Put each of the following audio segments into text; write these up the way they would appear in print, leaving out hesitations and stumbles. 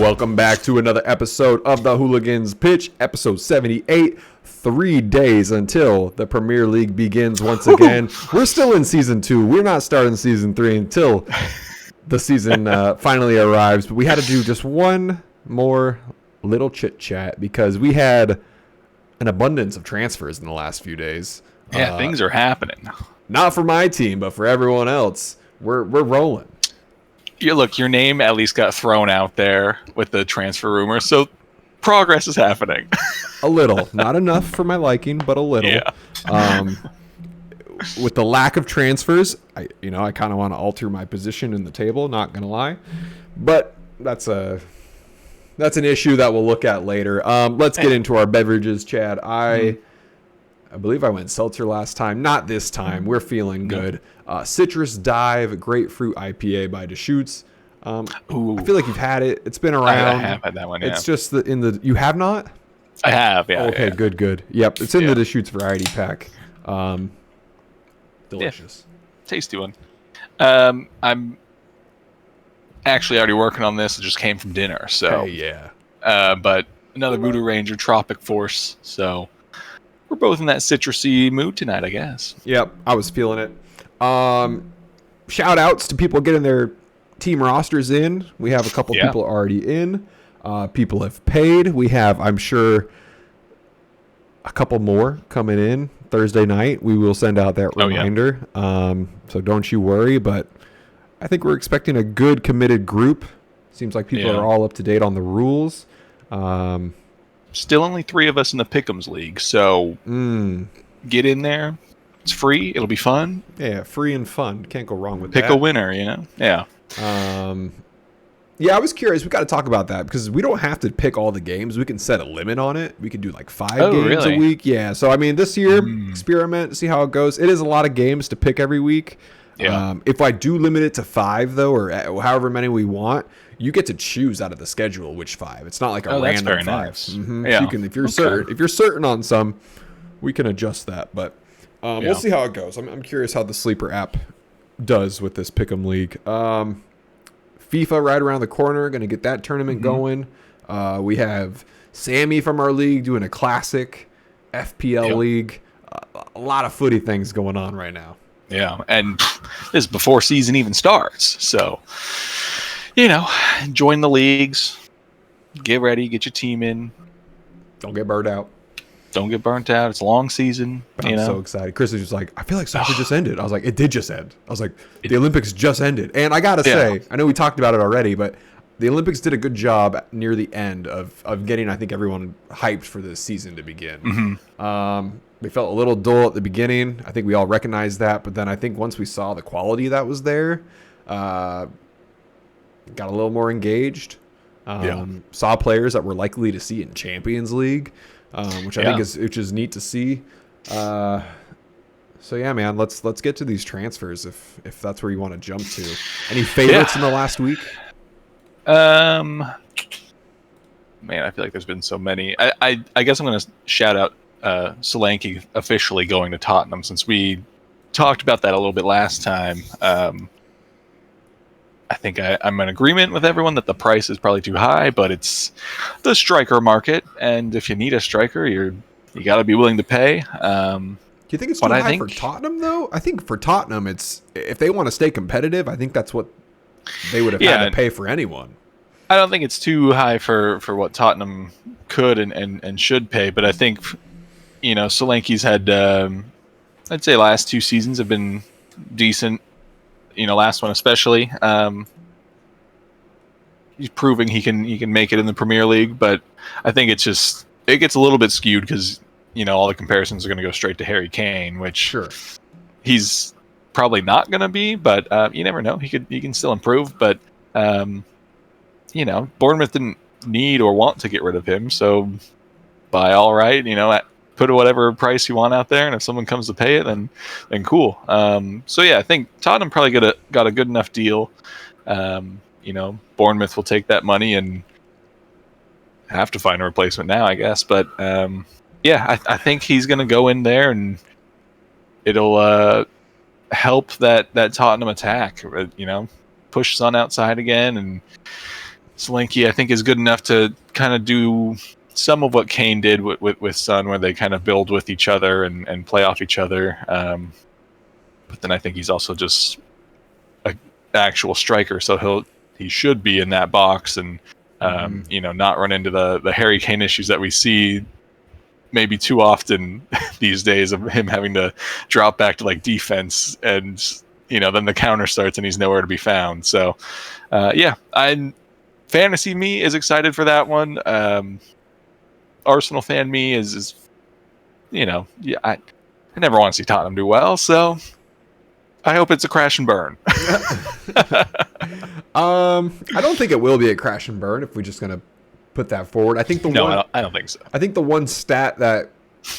Welcome back to another episode of the Hooligans Pitch, episode 78. 3 days until the Premier League begins once again. We're still in season 2. We're not starting season 3 until the season finally arrives. But we had to do just one more little chit chat because we had an abundance of transfers in the last few days. Yeah, things are happening. Not for my team, but for everyone else. We're rolling. Your name at least got thrown out there with the transfer rumors, so progress is happening. A little. Not enough for my liking, but a little. Yeah. With the lack of transfers, I kind of want to alter my position in the table, not going to lie. But that's an issue that we'll look at later. Let's get into our beverages, Chad. I believe I went seltzer last time. Not this time. We're feeling good. Citrus Dive Grapefruit IPA by Deschutes. I feel like you've had it. It's been around. I have had that one, yeah. It's just you have not? I have, yeah. Okay, yeah. good. Yep, it's in the Deschutes variety pack. Delicious. Yeah. Tasty one. I'm actually already working on this. It just came from dinner, so. Hey, yeah. But another Voodoo Ranger Tropic Force, so we're both in that citrusy mood tonight, I guess. Yep, I was feeling it. Shout outs to people getting their team rosters in. We have a couple people already in. People have paid. We have, I'm sure, a couple more coming in Thursday night. We will send out that reminder. So don't you worry. But I think we're expecting a good committed group. Seems like people are all up to date on the rules. Still only 3 of us in the Pick'ems League, so get in there. It's free. It'll be fun. Yeah, free and fun. Can't go wrong with that. Pick a winner, Yeah. Yeah, I was curious. We got to talk about that because we don't have to pick all the games. We can set a limit on it. We can do like 5 games a week. Yeah. So, I mean, this year, experiment, see how it goes. It is a lot of games to pick every week. Yeah. If I do limit it to 5, though, or however many we want, you get to choose out of the schedule which 5. It's not like a random 5. Nice. Mm-hmm. Yeah. So you can, if you're certain on some, we can adjust that. But we'll see how it goes. I'm curious how the Sleeper app does with this Pick'em League. FIFA right around the corner, going to get that tournament going. We have Sammy from our league doing a classic FPL league. A lot of footy things going on right now. Yeah, and this is before season even starts. So, join the leagues, get ready, get your team in. Don't get burnt out. Don't get burnt out. It's a long season. I'm so excited. Chris is just like, I feel like soccer just ended. I was like, it did just end. I was like, the Olympics just ended. And I got to say, I know we talked about it already, but the Olympics did a good job near the end of getting, I think, everyone hyped for this season to begin. They felt a little dull at the beginning. I think we all recognized that. But then I think once we saw the quality that was there, got a little more engaged. Saw players that we're likely to see in Champions League. Which I think is neat to see. So yeah, man, let's get to these transfers if that's where you want to jump to. Any favorites in the last week? Man, I feel like there's been so many. I guess I'm going to shout out Solanke officially going to Tottenham since we talked about that a little bit last time. I think I'm in agreement with everyone that the price is probably too high, but it's the striker market, and if you need a striker, you got to be willing to pay. Do you think it's too high for Tottenham, though? I think for Tottenham, it's if they want to stay competitive, I think that's what they would have had to pay for anyone. I don't think it's too high for what Tottenham could and should pay, but I think Solanke's had I'd say last 2 seasons have been decent. Last one especially. He's proving he can make it in the Premier League, but I think it gets a little bit skewed because all the comparisons are going to go straight to Harry Kane, which he's probably not going to be, but you never know. He can still improve, but Bournemouth didn't need or want to get rid of him, so by all right, put whatever price you want out there, and if someone comes to pay it, then cool. So yeah, I think Tottenham probably got a good enough deal. Bournemouth will take that money and have to find a replacement now, I guess. But I think he's going to go in there, and it'll help that Tottenham attack. Push Son outside again, and Solanke, I think, is good enough to kind of do some of what Kane did with Son, where they kind of build with each other and play off each other. But then I think he's also just an actual striker, so he should be in that box and not run into the Harry Kane issues that we see maybe too often these days of him having to drop back to like defense and then the counter starts and he's nowhere to be found. So fantasy me is excited for that one. Arsenal fan me is I never want to see Tottenham do well, so I hope it's a crash and burn. I don't think it will be a crash and burn if we're just gonna put that forward. I think I don't think so. I think the one stat that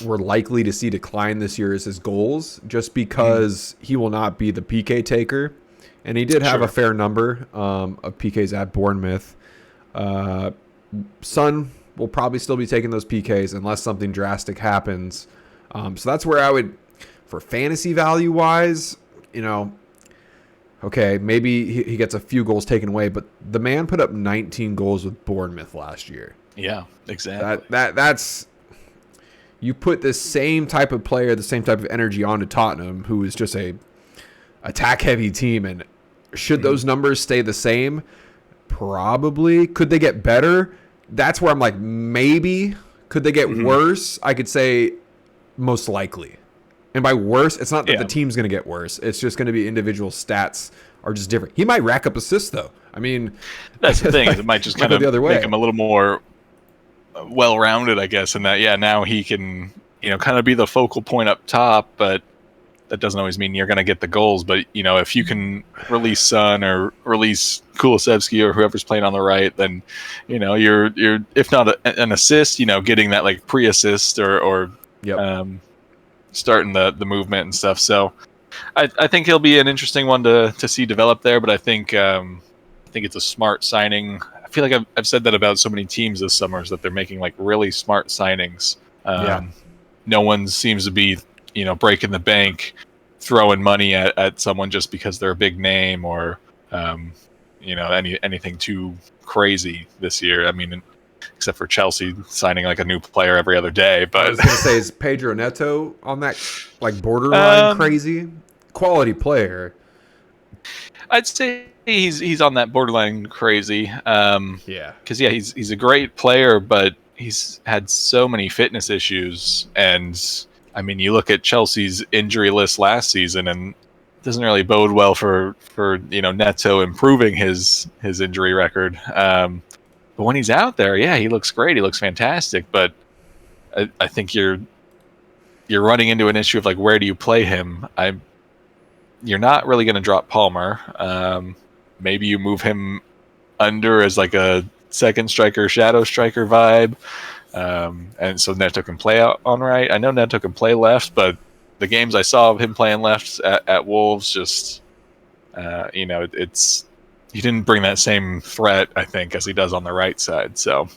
we're likely to see decline this year is his goals, just because he will not be the PK taker, and he did have a fair number of PKs at Bournemouth. Son will probably still be taking those PKs unless something drastic happens. So that's where I would, for fantasy value wise, okay, maybe he gets a few goals taken away, but the man put up 19 goals with Bournemouth last year. Yeah, exactly. That's you put this same type of player, the same type of energy onto Tottenham, who is just a attack heavy team, and should those numbers stay the same? Probably. Could they get better? That's where I'm like, maybe. Could they get worse? I could say most likely. And by worse, it's not that the team's going to get worse. It's just going to be individual stats are just different. He might rack up assists, though. I mean, that's the thing. It might just kind of the other way. Make him a little more well-rounded, I guess, in that, now he can, kind of be the focal point up top, but that doesn't always mean you're going to get the goals. But, if you can release Son or release Kulusevski or whoever's playing on the right, then, you're if not an assist, getting that like pre-assist or starting the movement and stuff. So I think he'll be an interesting one to see develop there. But I think it's a smart signing. I feel like I've said that about so many teams this summer, is that they're making like really smart signings. No one seems to be breaking the bank, throwing money at someone just because they're a big name or anything too crazy this year. I mean, except for Chelsea signing like a new player every other day. But I was going to say, is Pedro Neto on that like borderline crazy quality player? I'd say he's on that borderline crazy. Because he's a great player, but he's had so many fitness issues. And I mean, you look at Chelsea's injury list last season, and it doesn't really bode well for Neto improving his injury record. But when he's out there, he looks great. He looks fantastic. But I think you're running into an issue of like, where do you play him? You're not really going to drop Palmer. Maybe you move him under as like a second striker, shadow striker vibe. And so Neto can play out on right. I know Neto can play left, but the games I saw of him playing left at Wolves, just he didn't bring that same threat, I think, as he does on the right side. So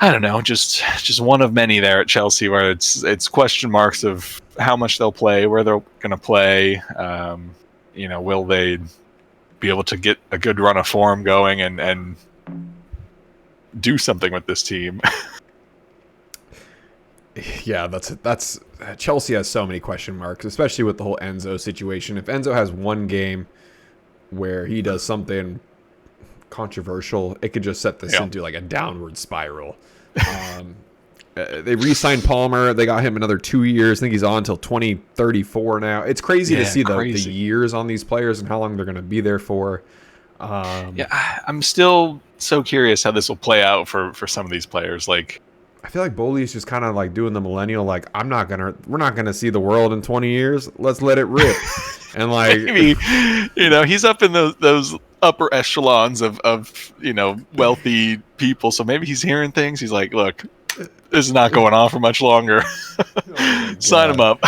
I don't know, just one of many there at Chelsea, where it's question marks of how much they'll play, where they're going to play. Will they be able to get a good run of form going and do something with this team? Yeah, that's Chelsea has so many question marks, especially with the whole Enzo situation. If Enzo has one game where he does something controversial, it could just set this into like a downward spiral. They re-signed Palmer. They got him another 2 years. I think he's on until 2034 now. It's crazy to see the years on these players and how long they're going to be there for. I'm still so curious how this will play out for some of these players. Like, I feel like Bowley is just kind of like doing the millennial, like, we're not gonna see the world in 20 years. Let's let it rip. And like, maybe, he's up in those upper echelons of wealthy people. So maybe he's hearing things. He's like, look, this is not going on for much longer. Sign him up.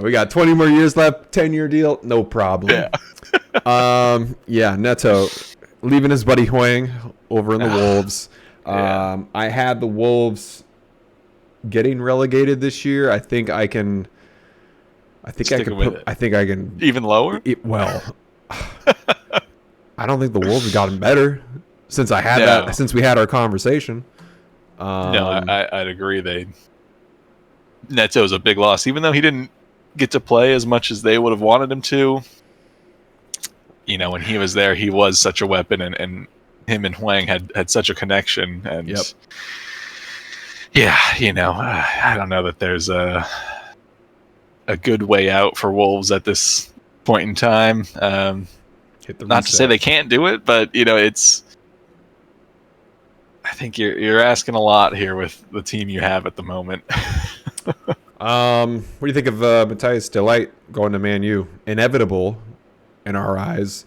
We got 20 more years left. 10-year deal, no problem. Neto leaving his buddy Hoying over in the Wolves. I had the Wolves getting relegated this year. I think I can even lower. I don't think the Wolves have gotten better. since I had that, since we had our conversation. No, I'd agree. Neto's a big loss, even though he didn't get to play as much as they would have wanted him to. You know, when he was there, he was such a weapon, and him and Huang had such a connection. And yeah, you know, I don't know that there's a good way out for Wolves at this point in time. Not to say they can't do it, but you know, I think you're asking a lot here with the team you have at the moment. What do you think of Matthias de Ligt going to Man U? Inevitable in our eyes.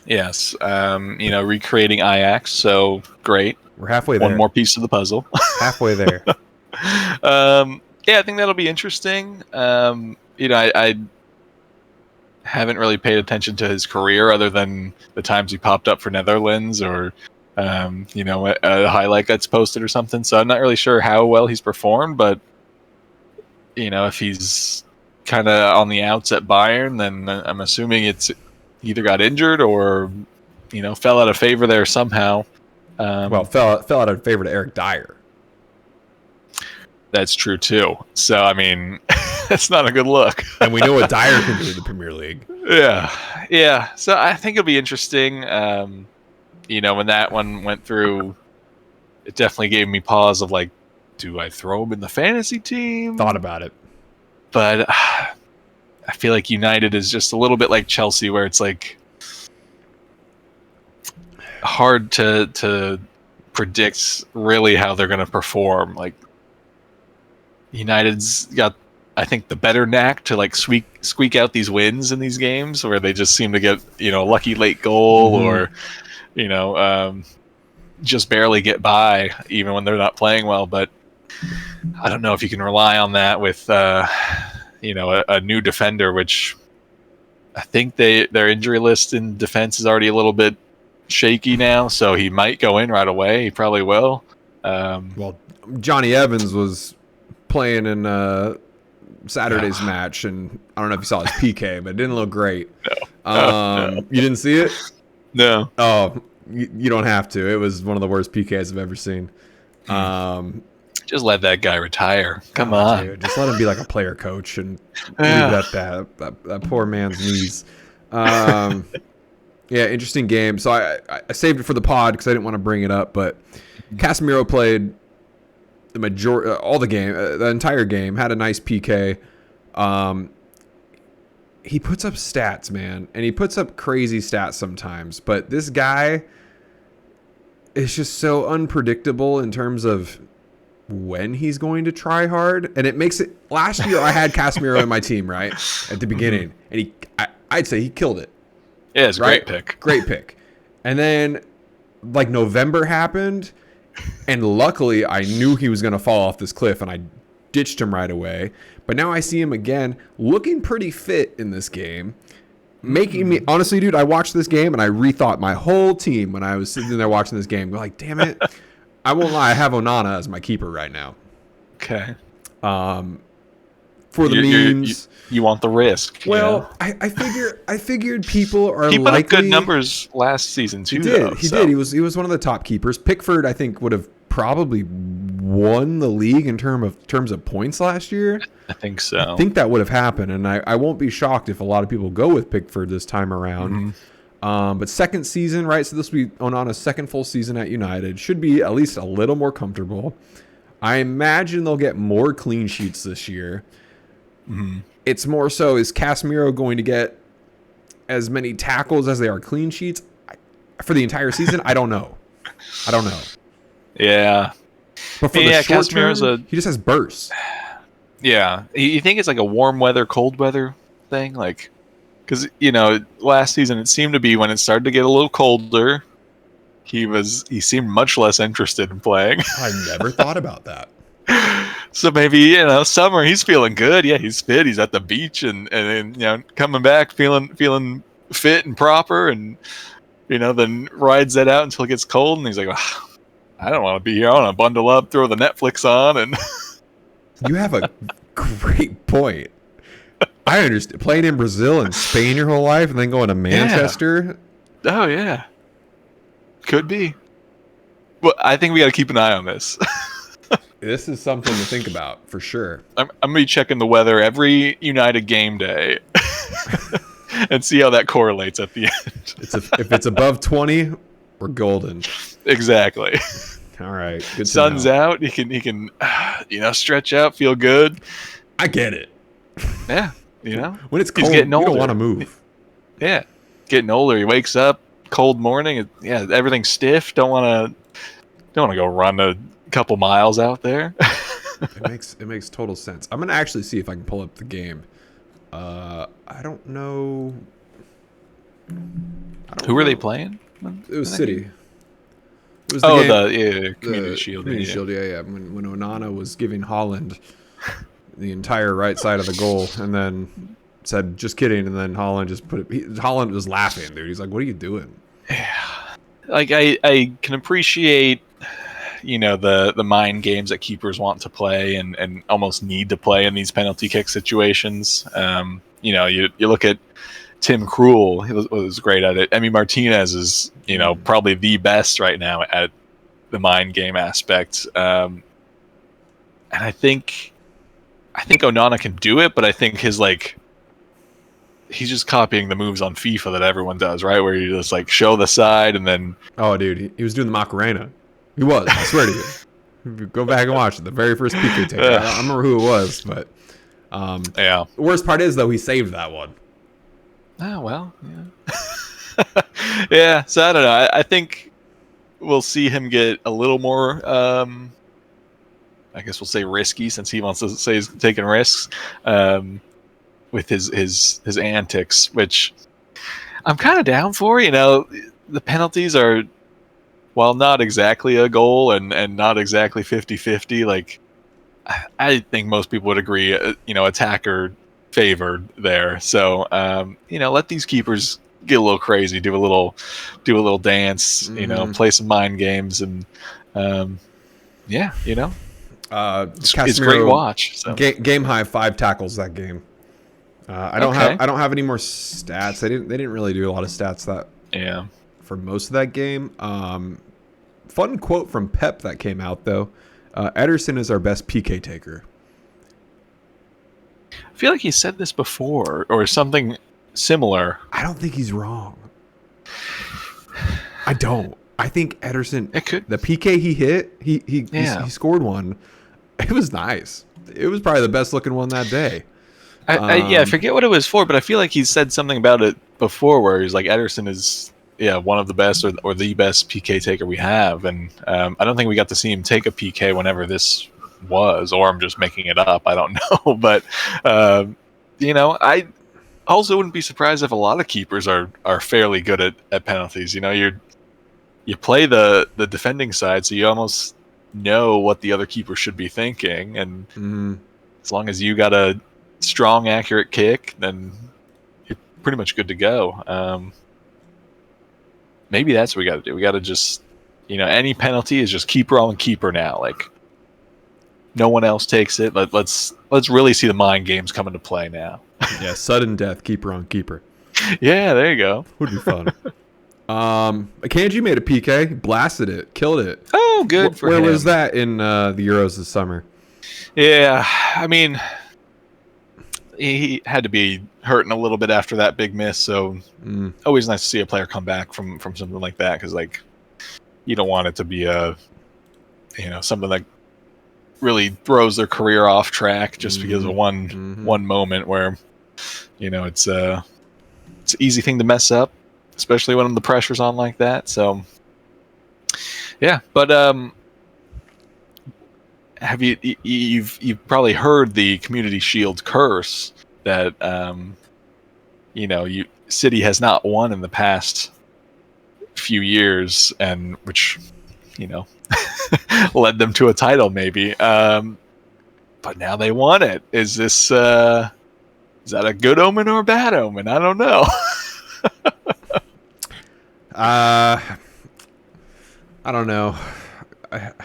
Yes. You know, recreating Ajax, so great. We're halfway there. One more piece of the puzzle. Halfway there. Yeah, I think that'll be interesting. You know, I haven't really paid attention to his career other than the times he popped up for Netherlands or you know, a highlight that's posted or something. So I'm not really sure how well he's performed, but you know, if he's kind of on the outs at Bayern, then I'm assuming it's either got injured or, you know, fell out of favor there somehow. Well, fell out of favor to Eric Dyer. That's true too. So I mean, that's not a good look. And we know what Dyer can do in the Premier League. Yeah. So I think it'll be interesting. You know, when that one went through, it definitely gave me pause of like, do I throw him in the fantasy team? Thought about it. But I feel like United is just a little bit like Chelsea, where it's like hard to predict really how they're going to perform. Like United's got, I think, the better knack to like squeak out these wins in these games where they just seem to get, you know, a lucky late goal or, you know, just barely get by even when they're not playing well. But I don't know if you can rely on that with, you know, a new defender, which I think their injury list in defense is already a little bit shaky now. So he might go in right away. He probably will. Well, Johnny Evans was playing in Saturday's match, and I don't know if you saw his PK, but it didn't look great. No. You didn't see it? No. Oh, you don't have to. It was one of the worst PKs I've ever seen. Just let that guy retire. Come on. Dude, just let him be like a player coach and leave it at that poor man's knees. Yeah, interesting game. So I saved it for the pod because I didn't want to bring it up, but Casemiro played the the entire game, had a nice PK. He puts up stats, man, and he puts up crazy stats sometimes, but this guy is just so unpredictable in terms of when he's going to try hard, and it makes it. Last year I had Casemiro in my team, right, at the beginning, and I'd say he killed it. Yeah, it's a great pick. And then like November happened, and luckily I knew he was going to fall off this cliff, and I ditched him right away. But now I see him again looking pretty fit in this game, making me, honestly, dude, I watched this game and I rethought my whole team when I was sitting there watching this game. Like, damn it. I won't lie, I have Onana as my keeper right now. Okay. For the memes. You want the risk. Well, you know? I figured people are he put likely. Up good numbers last season too. He did. He was one of the top keepers. Pickford, I think, would have probably won the league in terms of points last year. I think so. I think that would have happened, and I won't be shocked if a lot of people go with Pickford this time around. But second season, right? So this will be Onana's second full season at United. Should be at least a little more comfortable. I imagine they'll get more clean sheets this year. It's more so, is Casemiro going to get as many tackles as they are clean sheets for the entire season? I don't know. Yeah. But for the short term, he just has bursts. Yeah. You think it's like a warm weather, cold weather thing? Like, because, you know, last season it seemed to be when it started to get a little colder, he seemed much less interested in playing. I never thought about that. So maybe, you know, summer he's feeling good. Yeah, he's fit. He's at the beach and you know, coming back feeling fit and proper, and you know, then rides that out until it gets cold, and he's like, oh, I don't want to be here. I want to bundle up, throw the Netflix on, and. You have a great point. I understand playing in Brazil and Spain your whole life, and then going to Manchester. Yeah. Oh yeah, could be. Well, I think we got to keep an eye on this. This is something to think about for sure. I'm gonna be checking the weather every United game day and see how that correlates at the end. If it's above 20, we're golden. Exactly. All right. Good. Sun's out. He can stretch out, feel good. I get it. Yeah. When it's cold, you don't want to move. Yeah. Getting older. He wakes up, cold morning. Yeah. Everything's stiff. Don't want to go run a couple miles out there. It makes total sense. I'm gonna actually see if I can pull up the game. I don't know. Who were they playing? It was City. It was the Community Shield. Community Shield, yeah. When Onana was giving Haaland the entire right side of the goal, and then said, "Just kidding," and then Haaland just put it. Haaland was laughing, dude. He's like, "What are you doing?" Yeah, like I can appreciate. The mind games that keepers want to play and almost need to play in these penalty kick situations. You look at Tim Krul, he was great at it. Emi Martinez is, probably the best right now at the mind game aspect. And I think Onana can do it, but I think he's just copying the moves on FIFA that everyone does, right? Where you just show the side and then... Oh, dude, he was doing the Macarena. He was, I swear to you. Go back and watch it. The very first PK take. I don't remember who it was, but yeah. The worst part is though he saved that one. Oh well, yeah. Yeah. So I don't know. I think we'll see him get a little more. I guess we'll say risky since he wants to say he's taking risks with his antics, which I'm kind of down for. The penalties are. While not exactly a goal and not exactly 50-50, I think most people would agree, attacker favored there. So, let these keepers get a little crazy, do a little dance, play some mind games, and it's great to watch. So. Game high 5 tackles that game. I don't have any more stats. They didn't really do a lot of stats for most of that game. Fun quote from Pep that came out though. Ederson is our best PK taker. I feel like he said this before or something similar. I don't think he's wrong. I don't. I think Ederson. The PK he hit. He scored one. It was nice. It was probably the best looking one that day. I forget what it was for, but I feel like he said something about it before where he's like Ederson is. Yeah, one of the best or the best PK taker we have. And I don't think we got to see him take a PK whenever this was, or I'm just making it up. I don't know. But, I also wouldn't be surprised if a lot of keepers are fairly good at penalties. You play the defending side, so you almost know what the other keeper should be thinking. And as long as you got a strong, accurate kick, then you're pretty much good to go. Maybe that's what we got to do. We got to just, any penalty is just keeper on keeper now. No one else takes it. Let's really see the mind games come into play now. Yeah, sudden death, keeper on keeper. Yeah, there you go. Would be fun. Akanji made a PK, blasted it, killed it. Oh, good for him. Where was that in the Euros this summer? Yeah, I mean, he had to be hurting a little bit after that big miss, so always nice to see a player come back from something like that, because you don't want it to be something that really throws their career off track just because of one moment where it's an easy thing to mess up, especially when the pressure's on like that. So yeah, but have you've probably heard the Community Shield curse that City has not won in the past few years, and which led them to a title maybe, but now they won it. Is that a good omen or a bad omen? I don't know. I don't know.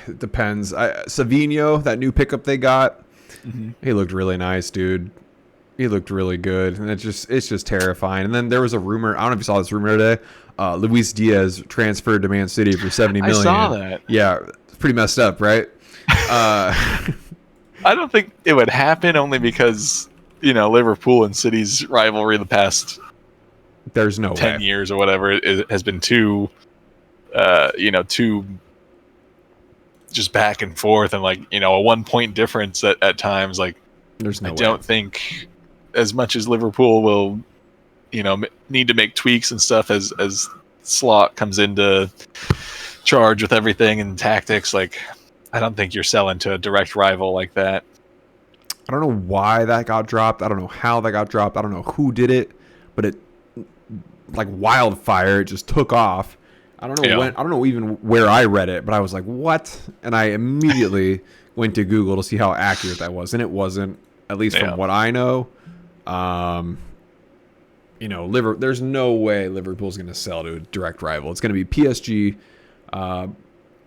It depends. Savino, that new pickup they got, he looked really nice, dude. He looked really good, and it's just terrifying. And then there was a rumor. I don't know if you saw this rumor today. Luis Diaz transferred to Man City for $70 million. I saw that. Yeah, it's pretty messed up, right? I don't think it would happen only because Liverpool and City's rivalry the past there's no 10 way. years or whatever it has been too just back and forth, and like a 1 point difference at times. Like There's no I way. don't think as much as Liverpool will need to make tweaks and stuff as Slot comes into charge with everything and tactics. Like I don't think you're selling to a direct rival like that. I don't know why that got dropped. I don't know how that got dropped. I don't know who did it, but it like wildfire. It just took off. I don't know when. I don't know even where I read it, but I was like, "What?" And I immediately went to Google to see how accurate that was, and it wasn't. At least from what I know. There's no way Liverpool's going to sell to a direct rival. It's going to be PSG.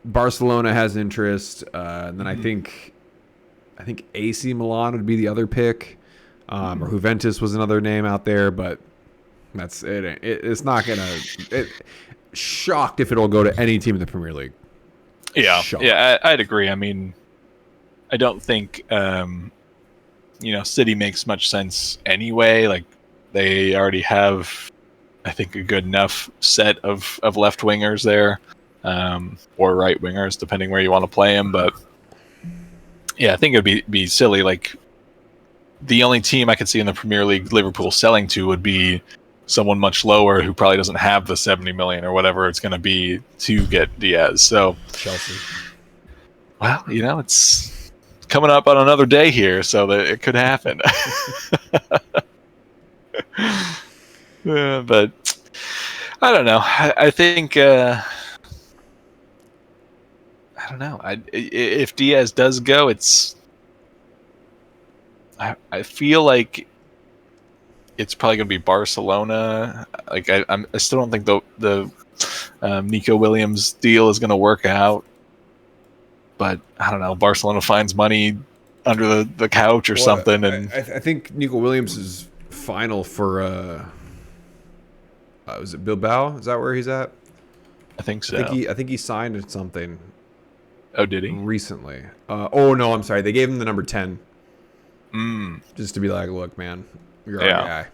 Barcelona has interest, and then I think AC Milan would be the other pick, or Juventus was another name out there, but that's it. It's not going to. Shocked if it'll go to any team in the Premier League. Yeah, Shocked. yeah, I'd agree. I mean, I don't think City makes much sense anyway. Like they already have, I think, a good enough set of left wingers there, or right wingers, depending where you want to play them. But yeah, I think it'd be silly. Like the only team I could see in the Premier League Liverpool selling to would be someone much lower who probably doesn't have the 70 million or whatever it's going to be to get Diaz. So Chelsea. Well, it's coming up on another day here, so that it could happen. But I don't know. I think I don't know. If Diaz does go, I feel like it's probably going to be Barcelona. Like I still don't think the Nico Williams deal is going to work out. But I don't know. Barcelona finds money under the couch or something, and I think Nico Williams is final for. Was it Bilbao? Is that where he's at? I think so. I think he signed something. Oh, did he? Recently. Oh no, I'm sorry. They gave him the number 10. Just to be like, look, man, you're our guy.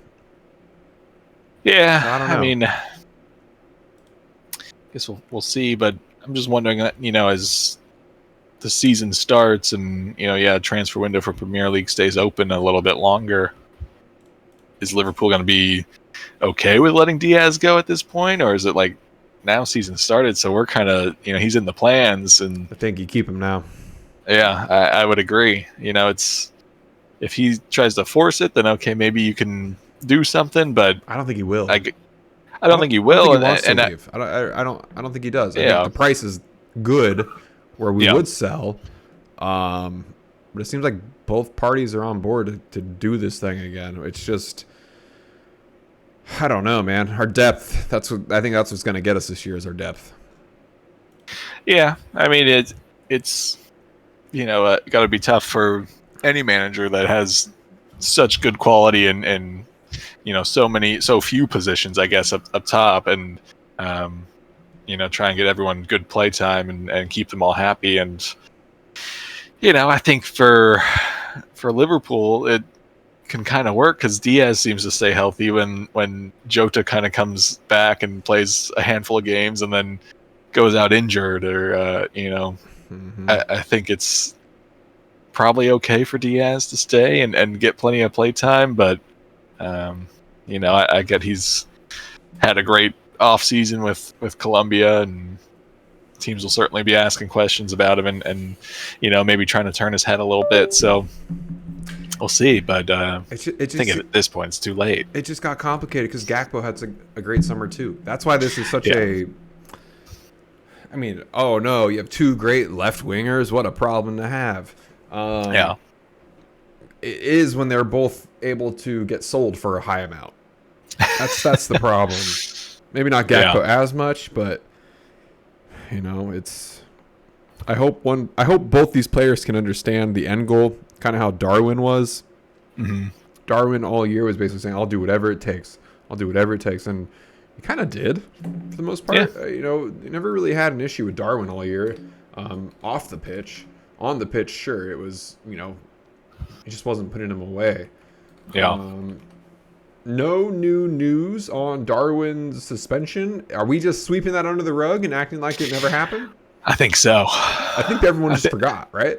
Yeah, So I don't know. I mean, I guess we'll see. But I'm just wondering, as the season starts and transfer window for Premier League stays open a little bit longer, is Liverpool going to be okay with letting Diaz go at this point, or is it like now season started, so we're kind of he's in the plans, and I think you keep him now. Yeah, I would agree. It's if he tries to force it, then okay, maybe you can do something, but I don't think he will. I don't think he will. I don't think he wants to leave. I don't think he does. I think the price is good where we would sell. But it seems like both parties are on board to do this thing again. It's just, I don't know, man. Our depth. I think that's what's going to get us this year is our depth. Yeah, I mean it's got to be tough for any manager that has such good quality and so few positions, I guess, up top, and try and get everyone good play time and keep them all happy. And I think for Liverpool it can kind of work because Diaz seems to stay healthy when Jota kind of comes back and plays a handful of games and then goes out injured, or I think it's probably okay for Diaz to stay and get plenty of play time, but I get he's had a great off season with Colombia, and teams will certainly be asking questions about him and maybe trying to turn his head a little bit. So we'll see, but I think at this point it's too late. It just got complicated because Gakpo had a great summer too. That's why this is such a. I mean, oh no, you have two great left wingers. What a problem to have. It is when they're both able to get sold for a high amount. That's the problem. Maybe not Gakpo as much, but it's. I hope both these players can understand the end goal, kind of how Darwin was. Mm-hmm. Darwin all year was basically saying, "I'll do whatever it takes. I'll do whatever it takes," and he kind of did for the most part. Yeah. You never really had an issue with Darwin all year. Off the pitch, on the pitch, sure, it was. He just wasn't putting him away. Yeah. No new news on Darwin's suspension. Are we just sweeping that under the rug and acting like it never happened? I think so. I think everyone just forgot, right?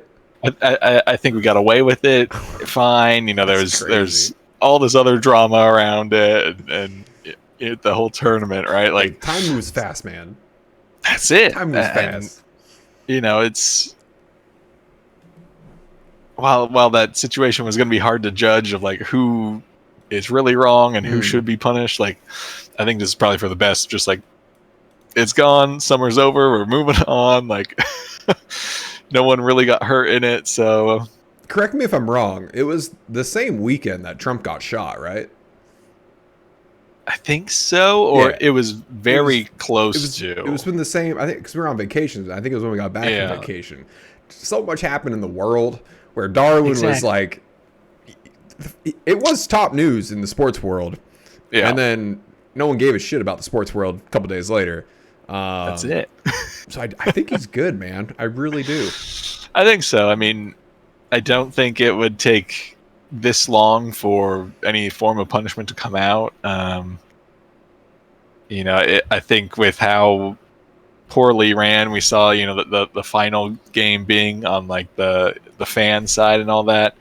I think we got away with it fine. There's all this other drama around it and the whole tournament, right? Like time moves fast, man. That's it. Time moves fast. It's while that situation was going to be hard to judge of like who is really wrong and who should be punished. Like, I think this is probably for the best. Just like, it's gone. Summer's over. We're moving on. Like, no one really got hurt in it. So, correct me if I'm wrong. It was the same weekend that Trump got shot, right? I think so. Or it was very close to. It was been the same. I think because we were on vacation. I think it was when we got back from vacation. So much happened in the world where Darwin was like. It was top news in the sports world, and then no one gave a shit about the sports world a couple days later. That's it. So I think he's good, man. I really do. I think so. I mean, I don't think it would take this long for any form of punishment to come out. I think with how poorly ran, we saw the final game being on like the fan side and all that.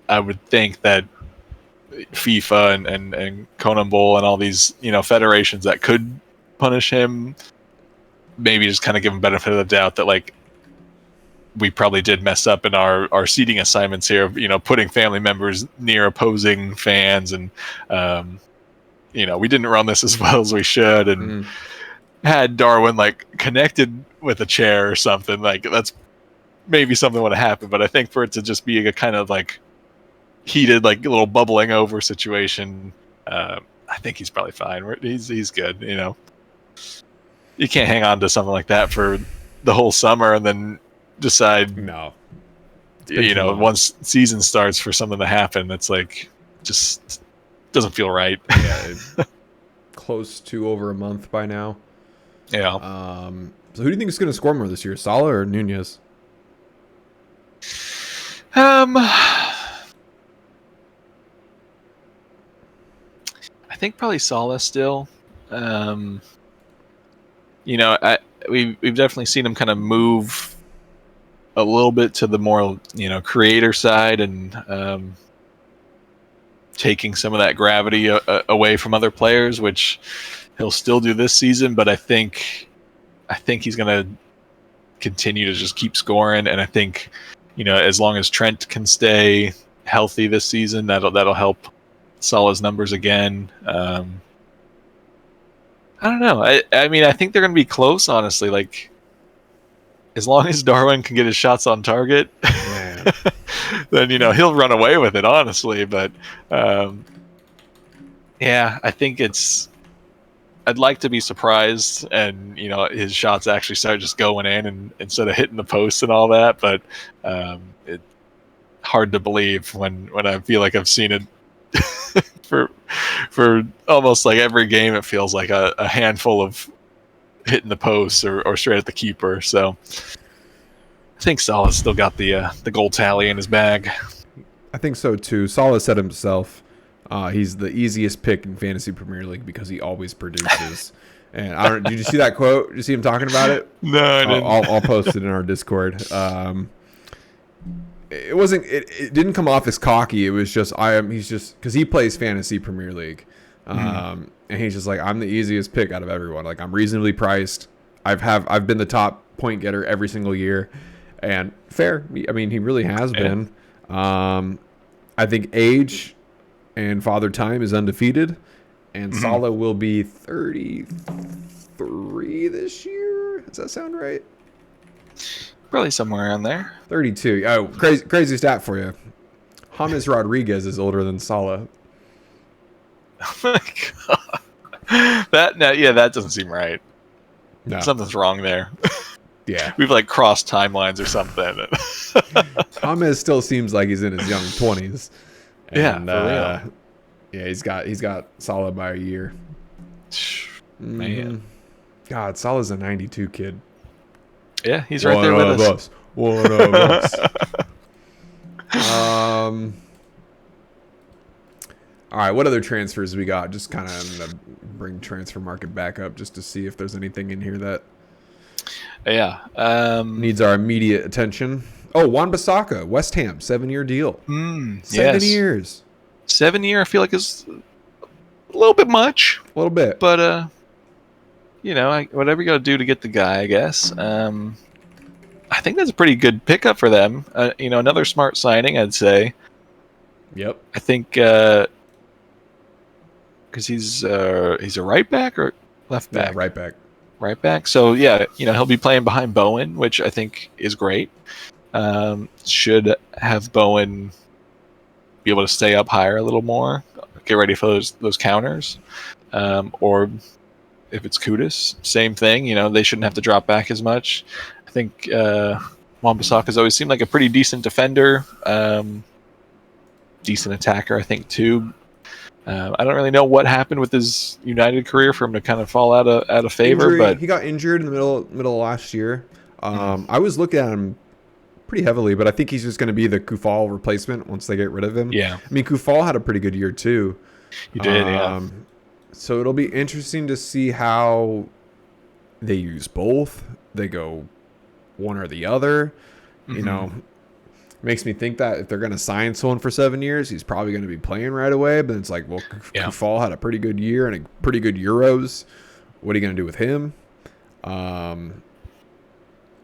I would think that FIFA and CONMEBOL and all these, federations that could punish him, maybe just kind of give him benefit of the doubt that like we probably did mess up in our seating assignments here of, putting family members near opposing fans and, we didn't run this as well as we should and had Darwin like connected with a chair or something. Like that's maybe something would have happened, but I think for it to just be a kind of like heated, like a little bubbling over situation, I think he's probably fine. He's good. You can't hang on to something like that for the whole summer and then decide once season starts for something to happen. That's like just doesn't feel right. Close to over a month by now. Yeah. So who do you think is going to score more this year, Salah or Nunez? I think probably Salah still. We've definitely seen him kind of move a little bit to the more creator side and taking some of that gravity away from other players, which he'll still do this season. But I think he's going to continue to just keep scoring, and I think as long as Trent can stay healthy this season, that'll help Salah's numbers again. I don't know. I mean, I think they're going to be close, honestly. Like, as long as Darwin can get his shots on target, then he'll run away with it, honestly. But I think I'd like to be surprised, and his shots actually start just going in, and instead of hitting the post and all that. But it's hard to believe when I feel like I've seen it. for almost like every game, it feels like a handful of hitting the post or straight at the keeper. So I think Salah's still got the goal tally in his bag. I think so too. Salah said himself, he's the easiest pick in Fantasy Premier League because he always produces. And did you see that quote? Did you see him talking about it? No, I didn't. I'll post it in our Discord. It didn't come off as cocky. It was just he's just because he plays Fantasy Premier League, and he's just like, I'm the easiest pick out of everyone. Like, I'm reasonably priced. I've been the top point getter every single year, and fair. I mean, he really has been. I think age and Father Time is undefeated, and Salah will be 33 this year. Does that sound right? Probably somewhere around there. 32. Oh, crazy stat for you. James Rodriguez is older than Salah. Oh my god. That doesn't seem right. No. Something's wrong there. Yeah. We've like crossed timelines or something. James still seems like he's in his young 20s. And for real. yeah, he's got Salah by a year. Man. God, Salah's a 92 kid. Yeah, he's right there with us. One of us. All right, what other transfers we got? Just kind of bring transfer market back up just to see if there's anything in here that needs our immediate attention. Oh, Wan-Bissaka, West Ham, 7-year deal. 7 years. 7 year, I feel like is a little bit much. A little bit. But, whatever you got to do to get the guy, I guess. I think that's a pretty good pickup for them. Another smart signing, I'd say. Yep. I think because he's a right back or left back? Yeah, right back. Right back. So, yeah, he'll be playing behind Bowen, which I think is great. Should have Bowen be able to stay up higher a little more, get ready for those counters. Or if it's Kudus, same thing. They shouldn't have to drop back as much. I think Wan-Bissaka's always seemed like a pretty decent defender, decent attacker, I think, too. I don't really know what happened with his United career for him to kind of fall out of favor. Injury. But he got injured in the middle of last year. I was looking at him pretty heavily, but I think he's just going to be the Kufal replacement once they get rid of him. Yeah. I mean, Kufal had a pretty good year too. He did, yeah. So it'll be interesting to see how they use both. They go one or the other. Makes me think that if they're going to sign someone for 7 years, he's probably going to be playing right away. But it's like, well, Kufal had a pretty good year and a pretty good Euros. What are you going to do with him?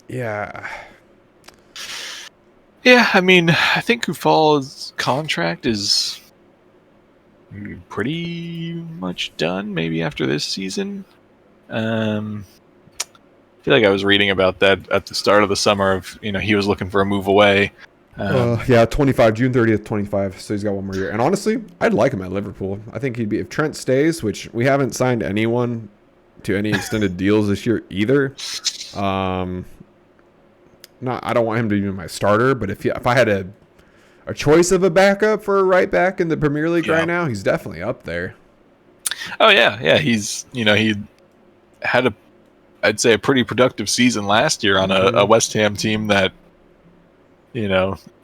Yeah. Yeah, I mean, I think Kufal's contract is pretty much done, maybe after this season. I feel like I was reading about that at the start of the summer of, he was looking for a move away. 25, June 30th, 25. So he's got one more year. And honestly, I'd like him at Liverpool. I think he'd be, if Trent stays, which we haven't signed anyone to any extended deals this year either. I don't want him to be my starter, but if I had a choice of a backup for a right back in the Premier League right now, he's definitely up there. Oh yeah. He's, he had I'd say a pretty productive season last year on a West Ham team that,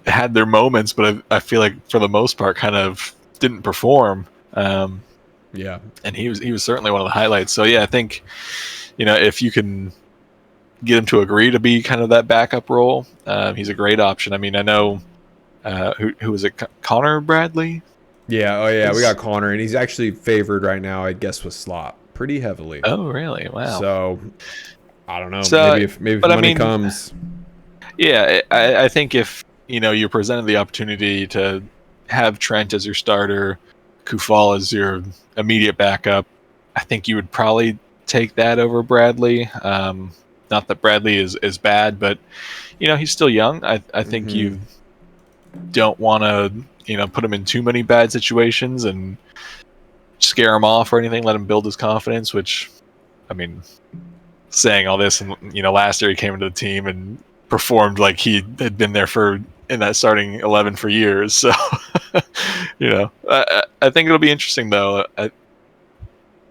had their moments, but I feel like for the most part kind of didn't perform. And he was certainly one of the highlights. So yeah, I think, if you can get him to agree to be kind of that backup role, he's a great option. I mean, I know who was it? Connor Bradley? Yeah. Oh yeah, we got Connor, and he's actually favored right now, I guess, with Slot pretty heavily. Oh really? Wow. So I don't know. So, maybe if money comes. Yeah, I think if you're presented the opportunity to have Trent as your starter, Kufal as your immediate backup, I think you would probably take that over Bradley. Not that Bradley is bad, but he's still young. I think you don't want to put him in too many bad situations and scare him off or anything. Let him build his confidence. Which, I mean, saying all this, and last year he came into the team and performed like he had been there in that starting 11 for years. So I think it'll be interesting though.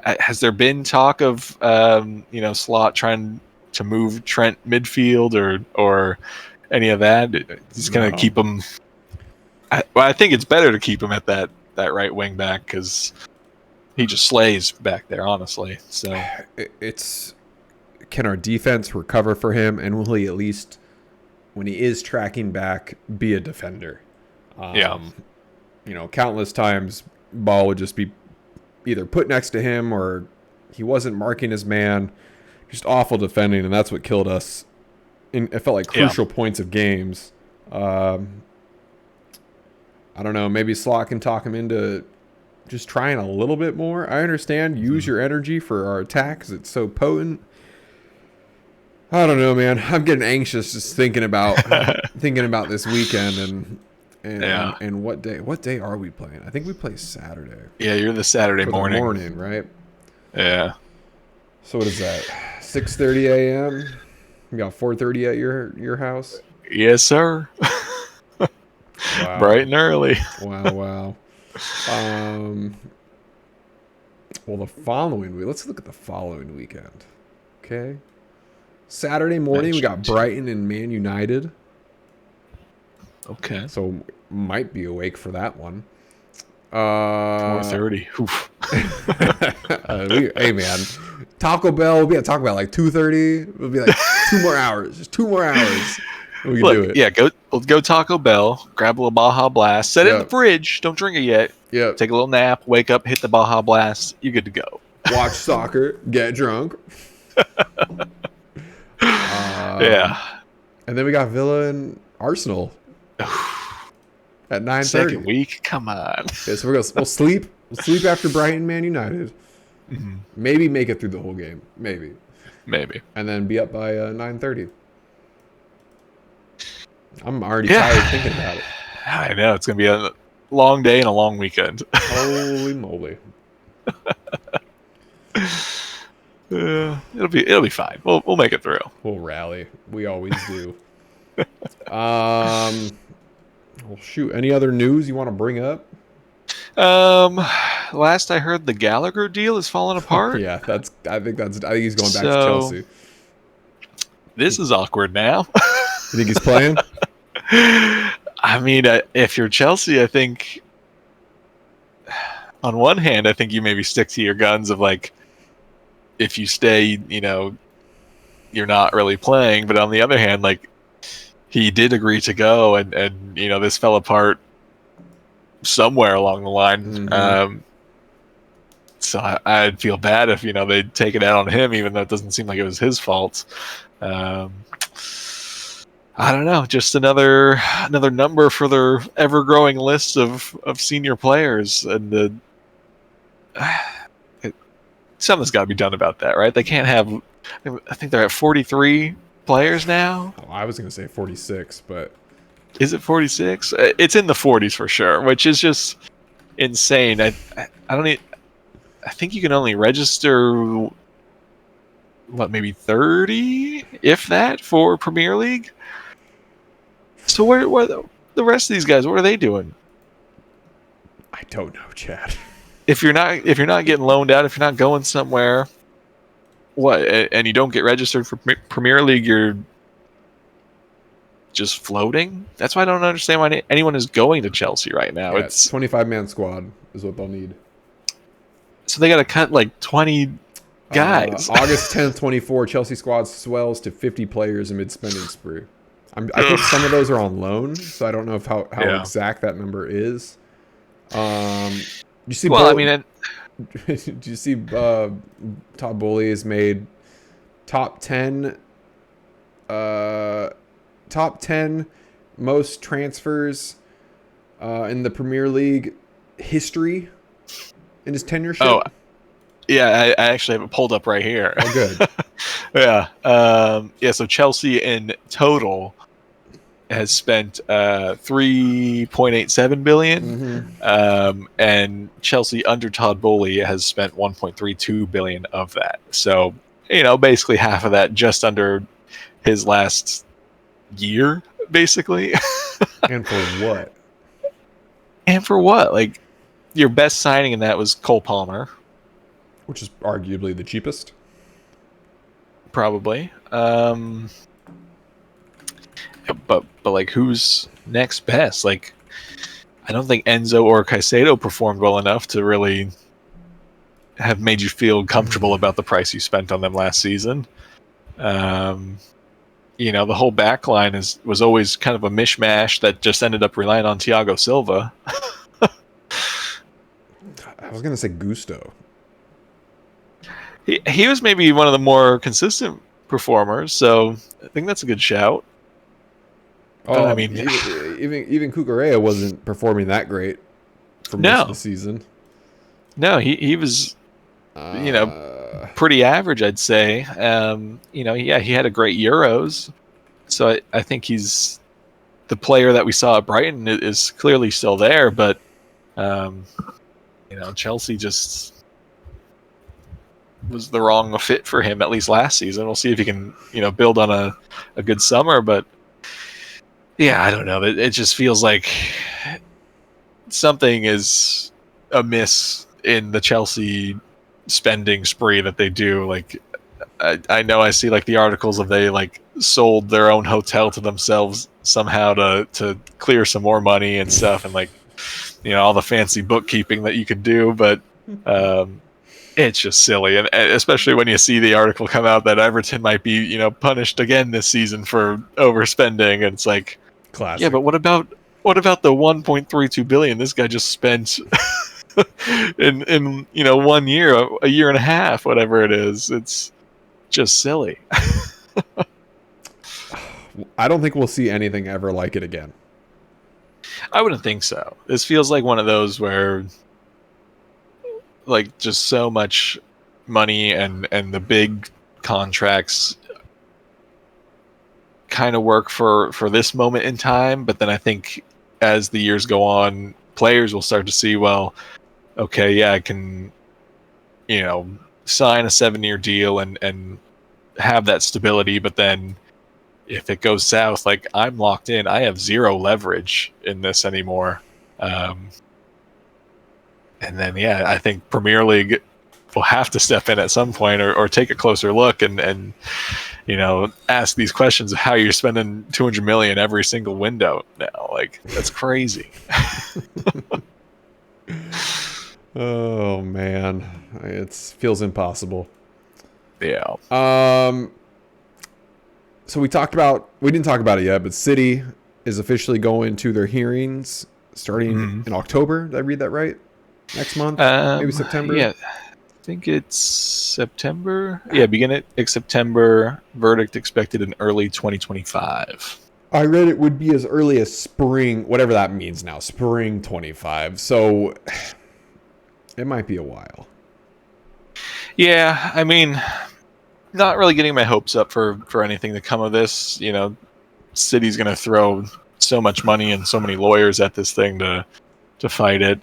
Has there been talk of Slot trying to move Trent midfield or any of that? He's going to keep him. I think it's better to keep him at that right wing back because he just slays back there, honestly. So can our defense recover for him, and will he at least, when he is tracking back, be a defender? Countless times ball would just be either put next to him or he wasn't marking his man. Just awful defending, and that's what killed us. It felt like crucial points of games. I don't know. Maybe Slot can talk him into just trying a little bit more. I understand. Use your energy for our attack because it's so potent. I don't know, man. I'm getting anxious just thinking about this weekend and what day. What day are we playing? I think we play Saturday. Yeah, you're the Saturday morning. The morning, right? Yeah. So what is that? 6:30 a.m. You got 4:30 at your house? Yes, sir. Wow. Bright and early. Wow. Well, the following week. Let's look at the following weekend. Okay. Saturday morning, we got Brighton and Man United. Okay. So might be awake for that one. 4:30. Hey man, Taco Bell. We'll be at Taco Bell like 2:30. We'll be like 2 more hours. Just 2 more hours. We can do it. Yeah, go Taco Bell, grab a little Baja Blast, set it in the fridge. Don't drink it yet. Yeah. Take a little nap, wake up, hit the Baja Blast. You're good to go. Watch soccer, get drunk. Yeah. And then we got Villa and Arsenal at 9:30. Second week, come on. Yeah, so we'll sleep. We'll sleep after Brighton, Man United. Mm-hmm. Maybe make it through the whole game. Maybe. And then be up by 9:30. I'm already tired thinking about it. I know it's gonna be a long day and a long weekend. Holy moly! It'll be fine. We'll make it through. We'll rally. We always do. Well, shoot. Any other news you want to bring up? Last I heard, the Gallagher deal is falling apart. Yeah, I think he's going back to Chelsea. This is awkward now. You think he's playing? I mean, if you're Chelsea, I think on one hand, I think you maybe stick to your guns of like, if you stay, you're not really playing. But on the other hand, like, he did agree to go, and this fell apart somewhere along the line. Mm-hmm. So I'd feel bad if they'd take it out on him, even though it doesn't seem like it was his fault. I don't know, just another number for their ever-growing list of senior players, and something's got to be done about that, right? They can't have. I think they're at 43 players now. Oh, I was going to say 46, but is it 46? It's in the 40s for sure, which is just insane. I think you can only register maybe 30, if that, for Premier League. So where the rest of these guys? What are they doing? I don't know, Chad. If you're not getting loaned out, if you're not going somewhere, what? And you don't get registered for Premier League, you're just floating. That's why I don't understand why anyone is going to Chelsea right now. Yeah, it's 25-man squad is what they'll need. So they got to cut like 20 guys. August 10th, 24, Chelsea squad swells to 50 players amid spending spree. I think some of those are on loan, so I don't know how exact that number is. You see? Well, I mean, do you see? Todd Bowley has made top 10 most transfers in the Premier League history in his tenureship. Oh, yeah, I actually have it pulled up right here. Oh, good. Yeah. So Chelsea in total has spent 3.87 billion, and Chelsea under Todd Bowley has spent 1.32 billion of that. So basically half of that just under his last year, basically. And for what? Like, your best signing in that was Cole Palmer, which is arguably the cheapest. Probably. But like, who's next best? Like, I don't think Enzo or Caicedo performed well enough to really have made you feel comfortable about the price you spent on them last season. The whole back line was always kind of a mishmash that just ended up relying on Thiago Silva. I was going to say Gusto. He was maybe one of the more consistent performers, so I think that's a good shout. Oh, I mean, even Cucurella wasn't performing that great for most of the season. No, he was, pretty average, I'd say. He had a great Euros, so I think he's the player that we saw at Brighton is clearly still there, but Chelsea just was the wrong fit for him, at least last season. We'll see if he can, build on a good summer, but yeah, I don't know. It just feels like something is amiss in the Chelsea spending spree that they do. Like, I know I see like the articles of they like sold their own hotel to themselves somehow to clear some more money and stuff, and like, you know, all the fancy bookkeeping that you could do, but it's just silly, and especially when you see the article come out that Everton might be, you know, punished again this season for overspending, and it's like, Classic. yeah, but what about the 1.32 billion this guy just spent in you know 1 year, a year and a half, whatever it is? It's just silly. I don't think we'll see anything ever like it again. I wouldn't think so. This feels like one of those where, like, just so much money and the big contracts kind of work for this moment in time, but then I think as the years go on, players will start to see, well, okay, yeah, I can, you know, sign a 7-year deal and have that stability, but then if it goes south, like, I'm locked in. I have zero leverage in this anymore. And then, yeah, I think Premier League will have to step in at some point, or take a closer look and you know, ask these questions of how you're spending 200 million every single window now. Like, that's crazy. Oh man, it feels impossible. Yeah. So we didn't talk about it yet, but City is officially going to their hearings starting in October. Did I read that right? Next month? Maybe September? Yeah. I think it's September. Yeah, beginning of September. Verdict expected in early 2025. I read it would be as early as spring, whatever that means now, spring 25. So it might be a while. Yeah, I mean, not really getting my hopes up for anything to come of this. You know, City's going to throw so much money and so many lawyers at this thing to fight it.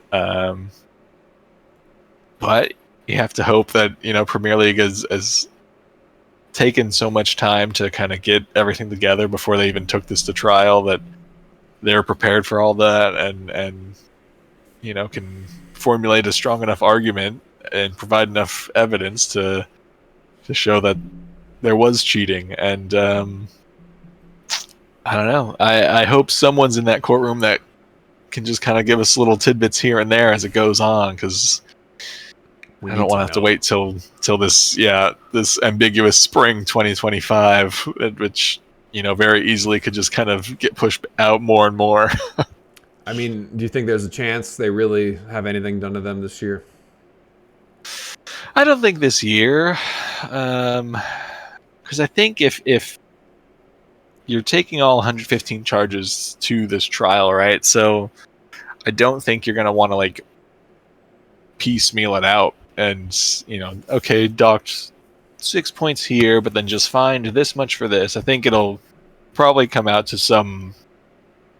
But you have to hope that, you know, Premier League has taken so much time to kind of get everything together before they even took this to trial, that they're prepared for all that and you know, can formulate a strong enough argument and provide enough evidence to show that there was cheating. And I don't know. I hope someone's in that courtroom that can just kind of give us little tidbits here and there as it goes on, because I don't want to have to wait till this ambiguous spring 2025, which, you know, very easily could just kind of get pushed out more and more. I mean, do you think there's a chance they really have anything done to them this year? I don't think this year, because I think if you're taking all 115 charges to this trial, right? So I don't think you're going to want to like piecemeal it out and, you know, okay, docked 6 points here, but then just fined this much for this. I think it'll probably come out to some,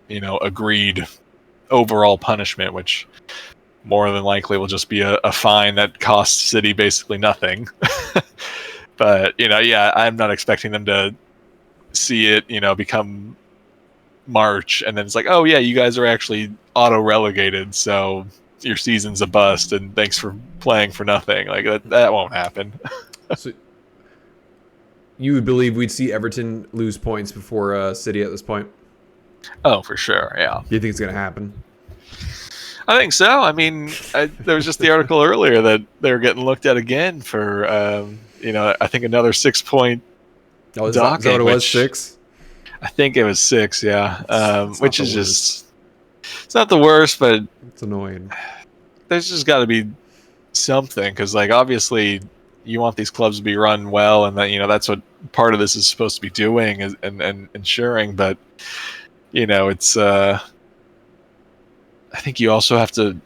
you know, agreed overall punishment, which more than likely will just be a fine that costs City basically nothing. But, you know, yeah, I'm not expecting them to see it, you know, become March and then it's like, oh yeah, you guys are actually auto relegated, so your season's a bust and thanks for playing for nothing. Like, that won't happen. So you would believe we'd see Everton lose points before City at this point? Oh, for sure, yeah. Do you think it's going to happen? I think so. I mean, there was just the article earlier that they're getting looked at again for, you know, I think another 6 point is that what it was, 6? I think it was 6, yeah. Which is just, it's not the worst, but it's annoying. There's just got to be something, because, like, obviously you want these clubs to be run well, and that, you know, that's what part of this is supposed to be doing and ensuring. But, you know, it's I think you also have to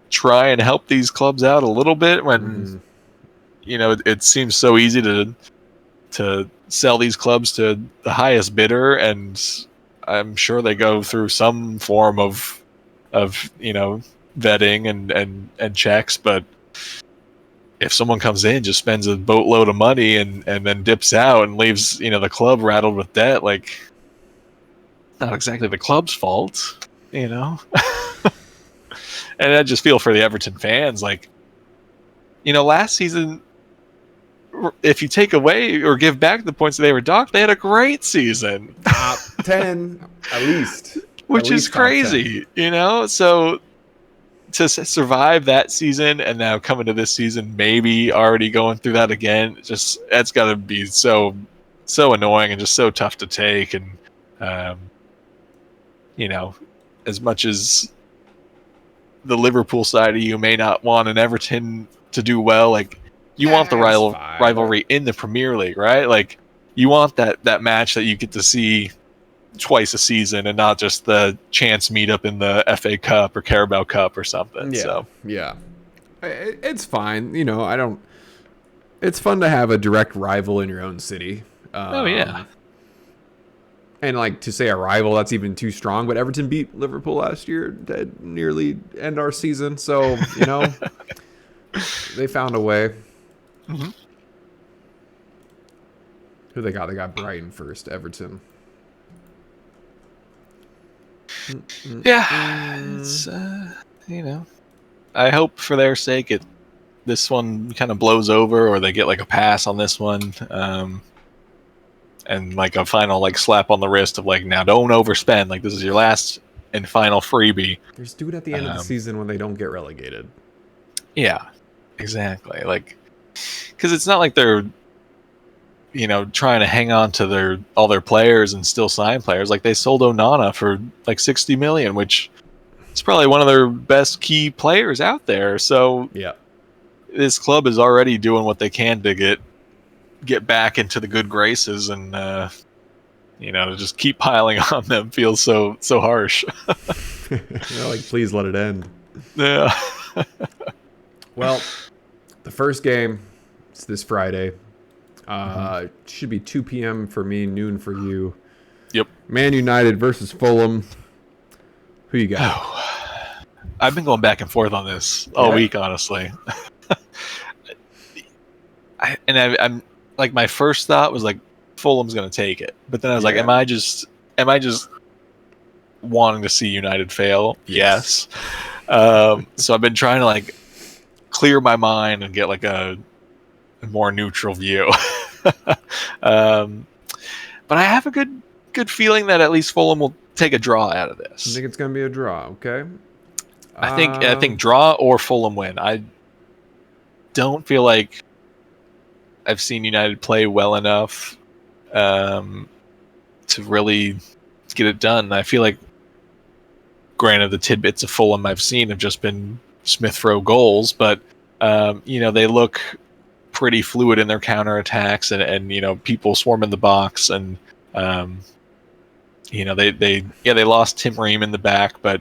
try and help these clubs out a little bit when you know, it seems so easy to sell these clubs to the highest bidder, and I'm sure they go through some form of you know, vetting and checks. But if someone comes in, just spends a boatload of money and then dips out and leaves, you know, the club rattled with debt, like, not exactly the club's fault, you know. And I just feel for the Everton fans, like, last season, if you take away or give back the points that they were docked, they had a great season. Top 10, at least. Which is crazy, So to survive that season and now coming to this season, maybe already going through that again, that's got to be so annoying and just so tough to take. And, as much as the Liverpool side of you may not want an Everton to do well, like, you want the rivalry in the Premier League, right? Like, you want that match that you get to see twice a season and not just the chance meetup in the FA Cup or Carabao Cup or something. Yeah. It's fine. It's fun to have a direct rival in your own city. And like, to say a rival, that's even too strong, but Everton beat Liverpool last year to nearly end our season. So, they found a way. Mm-hmm. Who they got? They got Brighton first, Everton. Yeah, it's I hope for their sake this one kind of blows over, or they get like a pass on this one, and like a final like slap on the wrist of like, now don't overspend. Like, this is your last and final freebie. Just do it at the end of the season when they don't get relegated. Yeah, exactly. Like, because it's not like they're trying to hang on to all their players and still sign players. Like, they sold Onana for like 60 million, which is probably one of their best key players out there. So yeah, this club is already doing what they can to get back into the good graces, and to just keep piling on them feels so harsh. Like, please let it end. Yeah. Well, the first game is this Friday. Should be 2 p.m. for me, noon for you. Yep. Man United versus Fulham. Who you got? I've been going back and forth on this all week, honestly. I'm like, my first thought was like, Fulham's going to take it, but then I was like, am I just wanting to see United fail? Yes. So I've been trying to like clear my mind and get like a more neutral view. But I have a good feeling that at least Fulham will take a draw out of this. I think it's going to be a draw. Okay. I think draw or Fulham win. I don't feel like I've seen United play well enough to really get it done. I feel like, granted, the tidbits of Fulham I've seen have just been Smith Rowe goals, but they look pretty fluid in their counterattacks, and people swarm in the box, and they lost Tim Ream in the back, but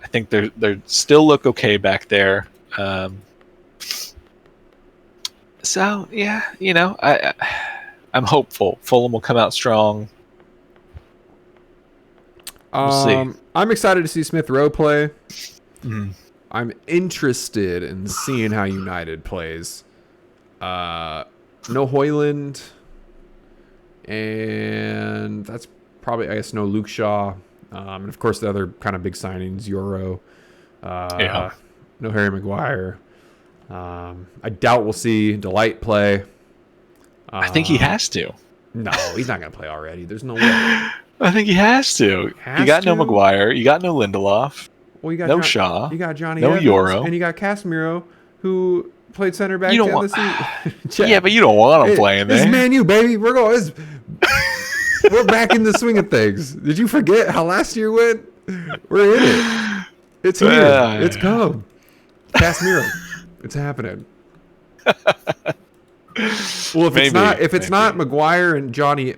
I think they still look okay back there. So yeah, I'm hopeful Fulham will come out strong. We'll see. I'm excited to see Smith Rowe play. Mm. I'm interested in seeing how United plays. No Højlund, and that's probably, I guess, no Luke Shaw, and of course the other kind of big signings, Euro. No Harry Maguire. I doubt we'll see Delight play. I think he has to. No, he's not going to play already. There's no way. I think he has to. You got no Maguire. You got no Lindelof. Well, you got no Shaw. You got Johnny no Evans, Euro. and you got Casemiro, who played center back. You don't want. Yeah, but you don't want him playing there. It's Man U, baby. We're going. We're back in the swing of things. Did you forget how last year went? We're in it. It's here. It's come. Casemiro. It's happening. Well, if it's not Maguire and Johnny,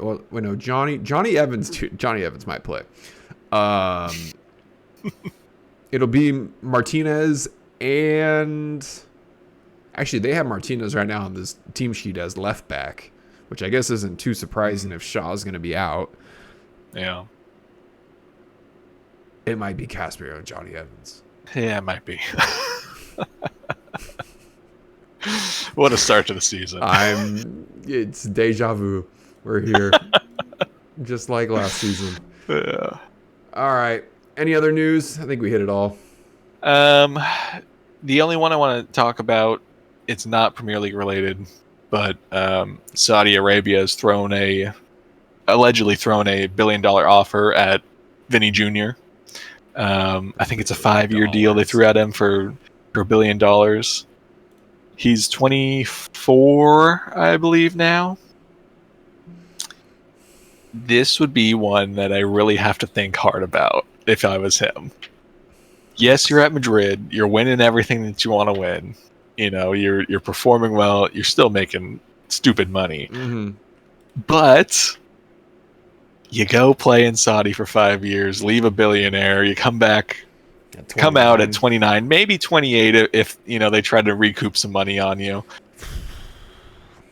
Johnny Evans too. Johnny Evans might play. It'll be Martinez, and actually they have Martinez right now on this team sheet as left back, which I guess isn't too surprising if Shaw's going to be out. Yeah. It might be Casemiro and Johnny Evans. Yeah, it might be. What a start to the season. It's deja vu. We're here. Just like last season. Yeah. All right. Any other news? I think we hit it all. The only one I want to talk about, it's not Premier League related, but Saudi Arabia has allegedly thrown a $1 billion offer at Vinny Jr. I think it's a 5-year deal they threw at him for $1 billion. He's 24, I believe, now. This would be one that I really have to think hard about if I was him. Yes, you're at Madrid. You're winning everything that you want to win. You know, you're performing well. You're still making stupid money. Mm-hmm. But you go play in Saudi for 5 years, leave a billionaire. You come back, come out at 29, maybe 28 if you know they try to recoup some money on you.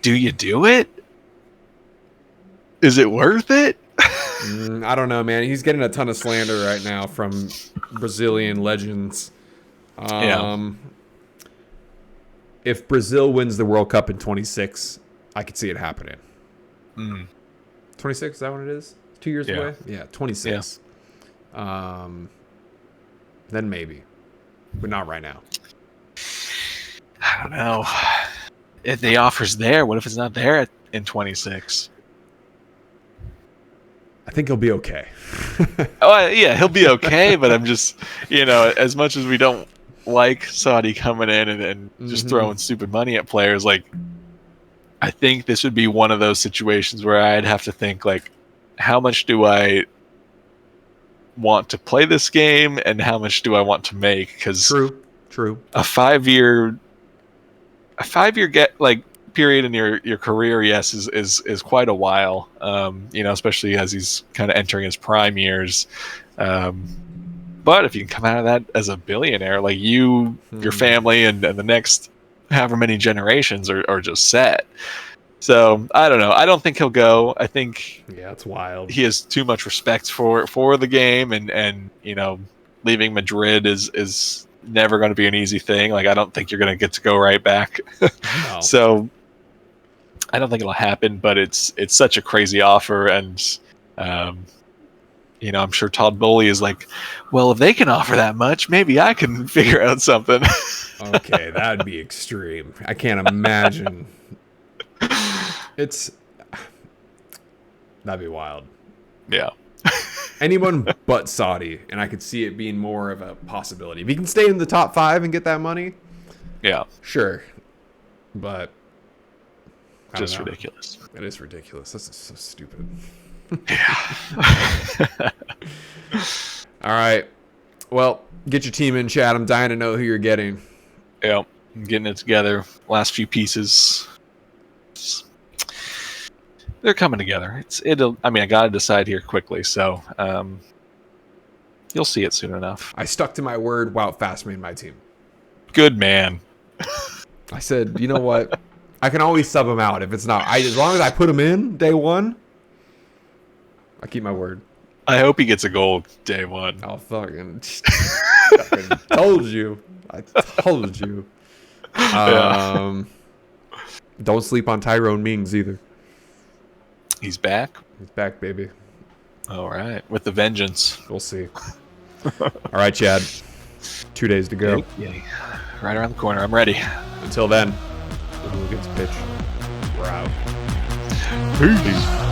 Do you do it? Is it worth it? I don't know, man. He's getting a ton of slander right now from Brazilian legends. If Brazil wins the World Cup in 26, I could see it happening. 26, is that what it is? 2 years away? Yeah, 26. Yeah. Then maybe. But not right now. I don't know. If the offer's there, what if it's not there in 26? I think he'll be okay. Oh, yeah, he'll be okay, but I'm just, you know, as much as we don't like Saudi coming in and just throwing stupid money at players, like, I think this would be one of those situations where I'd have to think, like, how much do I want to play this game and how much do I want to make? Because true. A 5-year period in your career, yes, is quite a while. You know, especially as he's kind of entering his prime years. But if you can come out of that as a billionaire, like your family and the next however many generations are just set. So I don't know. I don't think he'll go. I think it's wild. He has too much respect for the game, and you know, leaving Madrid is never going to be an easy thing. Like, I don't think you're going to get to go right back. No. So I don't think it'll happen, but it's such a crazy offer, and you know, I'm sure Todd Bowley is like, well, if they can offer that much, maybe I can figure out something. Okay, that'd be extreme. I can't imagine. That'd be wild. Yeah. Anyone but Saudi, and I could see it being more of a possibility. If he can stay in the top 5 and get that money, yeah, sure. But just ridiculous. It is ridiculous. That's so stupid. Yeah. All right. Well, get your team in, Chad. I'm dying to know who you're getting. Yeah, I'm getting it together. Last few pieces. They're coming together. I mean, I got to decide here quickly, so you'll see it soon enough. I stuck to my word. Wout Fast made my team. Good man. I said, you know what? I can always sub him out if it's not. As long as I put him in day one, I keep my word. I hope he gets a goal day one. Oh, fucking told you. I told you. Don't sleep on Tyrone Mings either. He's back? He's back, baby. All right. With the vengeance. We'll see. All right, Chad. 2 days to go. Okay. Right around the corner. I'm ready. Until then, who gets pitch? We're out. Peace.